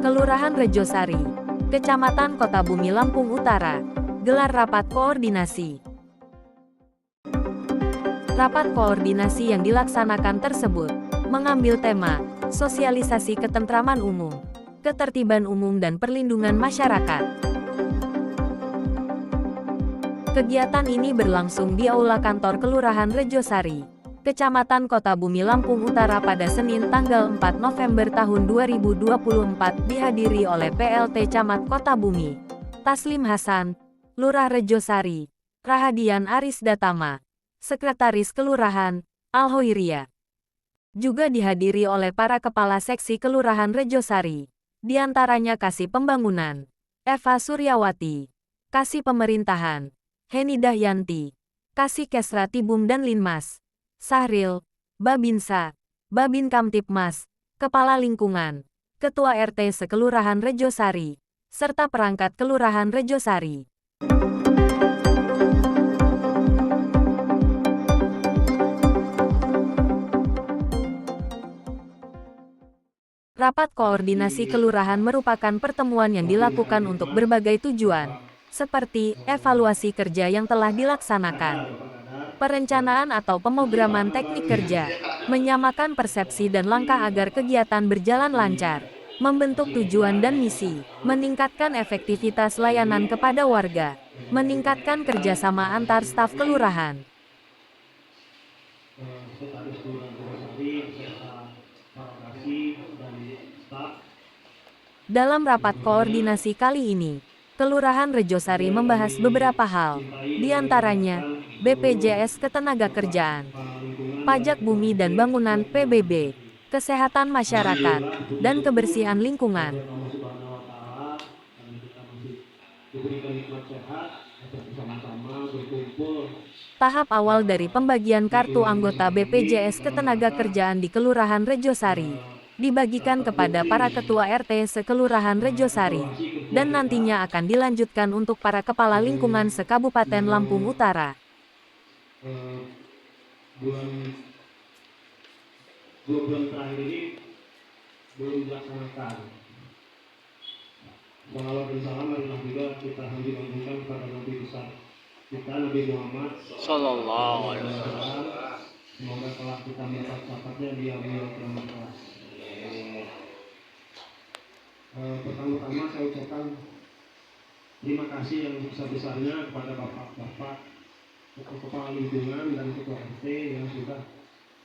Kelurahan Rejosari, Kecamatan Kota Bumi, Lampung Utara, gelar rapat koordinasi. Rapat koordinasi yang dilaksanakan tersebut mengambil tema sosialisasi ketentraman umum, ketertiban umum dan perlindungan masyarakat. Kegiatan ini berlangsung di Aula Kantor Kelurahan Rejosari, Kecamatan Kota Bumi, Lampung Utara pada Senin tanggal 4 November tahun 2024 dihadiri oleh PLT Camat Kota Bumi, Taslim Hasan, Lurah Rejosari, Rahadian Aris Datama, Sekretaris Kelurahan, Al-Hoiria. Juga dihadiri oleh para Kepala Seksi Kelurahan Rejosari, diantaranya Kasih Pembangunan, Eva Suryawati, Kasih Pemerintahan, Heni Dahyanti, Kasih Kesra Tibum dan Linmas, Sahril, Babinsa, Babin Kamtipmas, Kepala Lingkungan, Ketua RT Sekelurahan Rejosari, serta perangkat Kelurahan Rejosari. Rapat koordinasi kelurahan merupakan pertemuan yang dilakukan untuk berbagai tujuan, seperti evaluasi kerja yang telah dilaksanakan, perencanaan atau pemrograman teknik kerja, menyamakan persepsi dan langkah agar kegiatan berjalan lancar, membentuk tujuan dan misi, meningkatkan efektivitas layanan kepada warga, meningkatkan kerjasama antar staf kelurahan. Dalam rapat koordinasi kali ini, Kelurahan Rejosari membahas beberapa hal, diantaranya BPJS Ketenagakerjaan, pajak bumi dan bangunan PBB, kesehatan masyarakat, dan kebersihan lingkungan. Tahap awal dari pembagian kartu anggota BPJS Ketenagakerjaan di Kelurahan Rejosari dibagikan kepada para ketua RT sekelurahan Rejosari, dan nantinya akan dilanjutkan untuk para kepala lingkungan sekabupaten Lampung Utara. Dua bulan terakhir ini belum dilaksanakan. Kalau bersama marilah juga kita lanjutkan kepada Nabi besar kita Nabi Muhammad Sallallahu Alaihi Wasallam. Semoga telah kita mencatatnya di akhir kiamat. Pertama-tama saya ucapkan terima kasih yang besar-besarnya kepada Bapak-Bapak Kepala Lingkungan dan Ketua RT yang sudah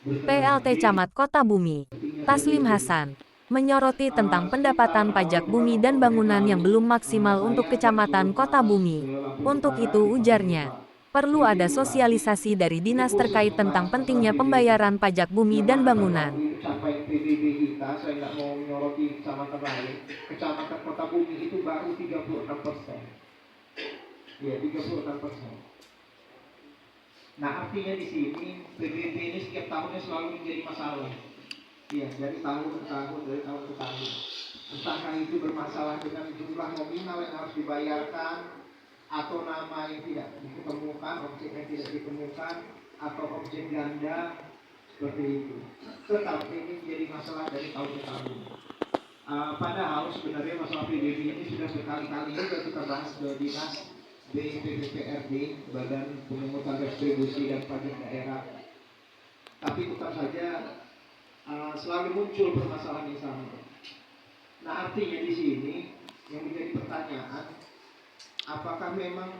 PLT Camat Kota Bumi, Taslim Hasan, menyoroti tentang pendapatan pajak bumi dan bangunan yang belum maksimal untuk Kecamatan Kota Bumi. Untuk itu ujarnya, perlu ada sosialisasi dari dinas terkait tentang pentingnya pembayaran pajak bumi dan bangunan. Capaian PBB kita, saya nggak mau menyoroti kecamatan lain. Kecamatan Kota Bumi itu baru 36%. Ya, 36%. Nah, artinya di sini PBB ini setiap tahunnya selalu menjadi masalah. Iya, dari tahun ke tahun, dari tahun ke tahun. Entahkah itu bermasalah dengan jumlah nominal yang harus dibayarkan, atau nama yang tidak ditemukan, objek yang tidak ditemukan, atau objek ganda, seperti itu. Tetapi ini menjadi masalah dari tahun ke tahun. Padahal sebenarnya masalah PBB ini sudah berkali-kali juga kita bahas ke dinas BPPRD, Badan Pemungutan Distribusi dan Pajak Daerah. Tapi tetap saja selalu muncul permasalahan yang sama. Nah, artinya di sini yang menjadi pertanyaan, apakah memang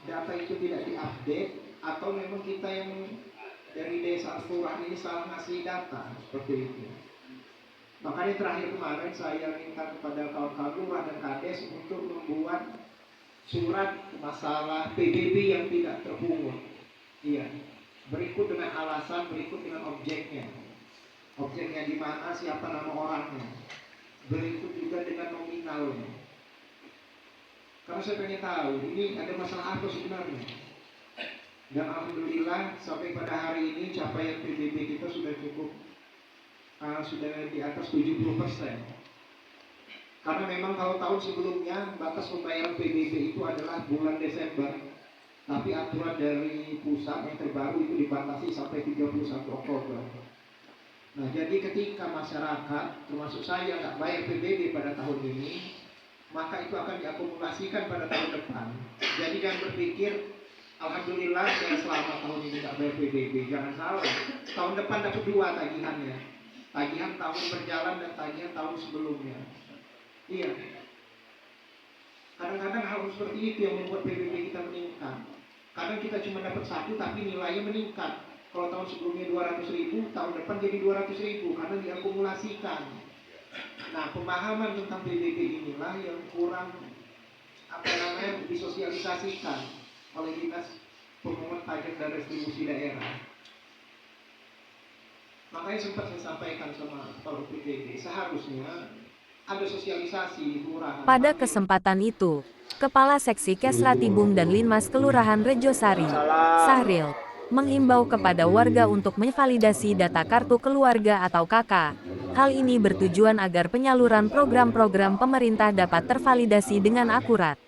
data itu tidak diupdate atau memang kita yang dari desa kelurahan ini salah ngasih data seperti itu. Makanya terakhir kemarin saya minta kepada kawan-kawan lurah dan kades untuk membuat surat masalah PBB yang tidak terpungut. Iya, berikut dengan alasan, berikut dengan objeknya. Objeknya di mana, siapa nama orangnya. Berikut juga dengan nominalnya. Karena saya pengen tahu, ini ada masalah apa sebenarnya. Dan alhamdulillah sampai pada hari ini capaian PBB kita sudah cukup, sudah di atas 70%. Karena memang kalau tahun sebelumnya batas pembayaran PBB itu adalah bulan Desember, tapi aturan dari pusat yang terbaru itu dibatasi sampai 31 Oktober. Nah, jadi ketika masyarakat, termasuk saya, nggak bayar PBB pada tahun ini, maka itu akan diakumulasikan pada tahun depan. Jadi jangan berpikir, alhamdulillah saya selama tahun ini nggak bayar PBB. Jangan salah, tahun depan dapat 2 tagihannya. Tagihan tahun berjalan dan tagihan tahun sebelumnya. Iya. Kadang-kadang hal seperti itu yang membuat PBB kita meningkat. Kadang kita cuma dapat 1 tapi nilainya meningkat. Kalau tahun sebelumnya 200.000, tahun depan jadi 200.000 karena diakumulasikan. Nah, pemahaman tentang PBB inilah yang kurang disosialisasikan oleh Dinas Pemungutan Pajak dan Retribusi Daerah. Makanya sempat saya sampaikan sama Kepala PBB, seharusnya ada sosialisasi di kelurahan. Pada kesempatan itu, Kepala Seksi Kesratibung dan Linmas Kelurahan Rejosari, Sahril, mengimbau kepada warga untuk memvalidasi data kartu keluarga atau KK. Hal ini bertujuan agar penyaluran program-program pemerintah dapat tervalidasi dengan akurat.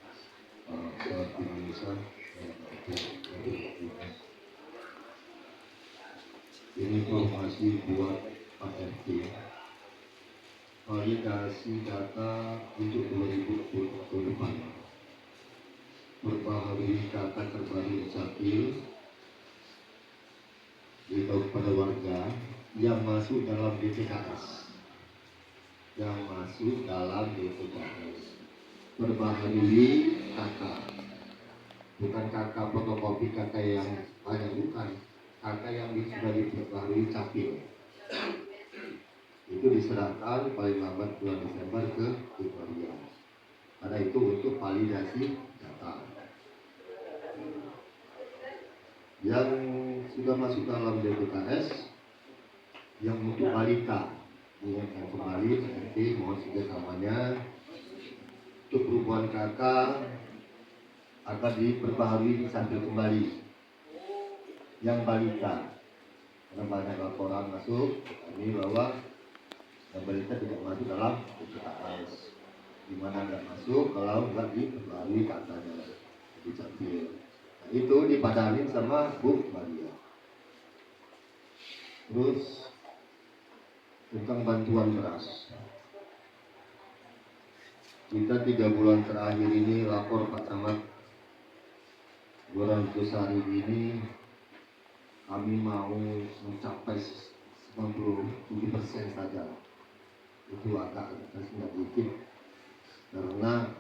Ini informasi buat Pak RT. Validasi data untuk 2020 depan. Perbaharui data terbaru Capil diberitahu kepada warga yang masuk dalam DPKS. Perbaharui KK. Bukan KK fotokopi KK yang banyak, bukan. KK yang sudah diperbaharui Capil. Itu diserahkan paling lambat bulan Desember ke Buparian. Karena itu untuk validasi data. Yang sudah masuk dalam DPKS, yang untuk balita, ingatkan kembali nanti mohon kerjasamanya. Untuk perubahan KK akan diperbaharui sambil kembali. Yang balita, karena banyak laporan masuk ini bahwa yang balita tidak masuk dalam DPKS. Di mana nggak masuk kalau nggak diperbaharui katanya dicampil. Nah, itu dipadanin sama Bu Maria. Terus tentang bantuan beras, kita 3 bulan terakhir ini lapor Pak Camat Rejosari ini kami mau mencapai 97% saja. Itu agak sedikit karena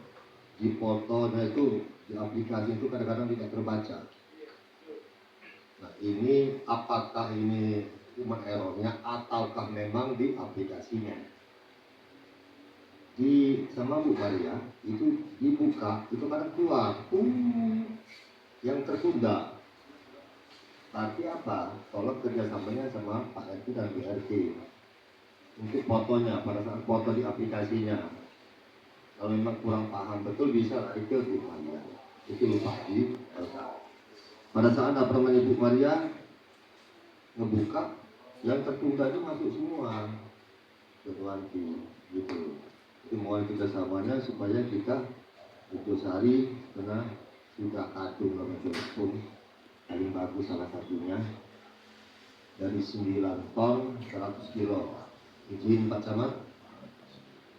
di fotonya itu, di aplikasi itu kadang-kadang tidak terbaca. Nah, ini apakah ini cuma errornya ataukah memang di aplikasinya? Di sama Bu Maria itu dibuka, itu kadang keluar yang tertunda. Tapi apa? Tolong kerjasamanya sama Pak RT dan BRT untuk fotonya, pada saat foto di aplikasinya. Kalau memang kurang paham betul bisa lari ke Bu Maria. Itu lupa di pada saat apa namanya Bu Maria ngebuka, yang tertunda itu masuk semua ke Tuanti gitu. Itu mohon kerjasamanya supaya kita Rejosari karena sudah kadung pun paling bagus salah satunya dari 9 ton 100 kilo. Izin Pak Camat,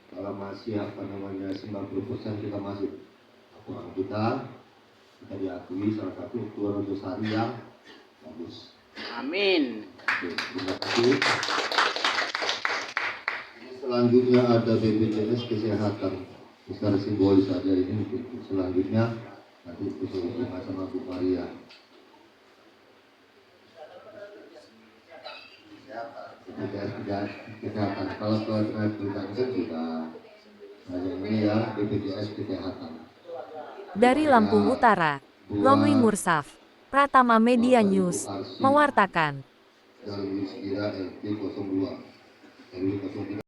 kalau masih 90% kita masuk laporan kita diakui salah satu ketua Rejosari yang bagus. Amin. Oke, terima kasih. Selanjutnya ada BPJS Kesehatan. Secara simbolis saja ini. Selanjutnya nanti kita sama Bu Maria. BPJS Kesehatan. Kalau terkait berita sudah. Nah, ini ya BPJS Kesehatan. Dari Lampung Utara, Romli Mursaf, Pratama Media News, mewartakan. Dari Sekira LT 02.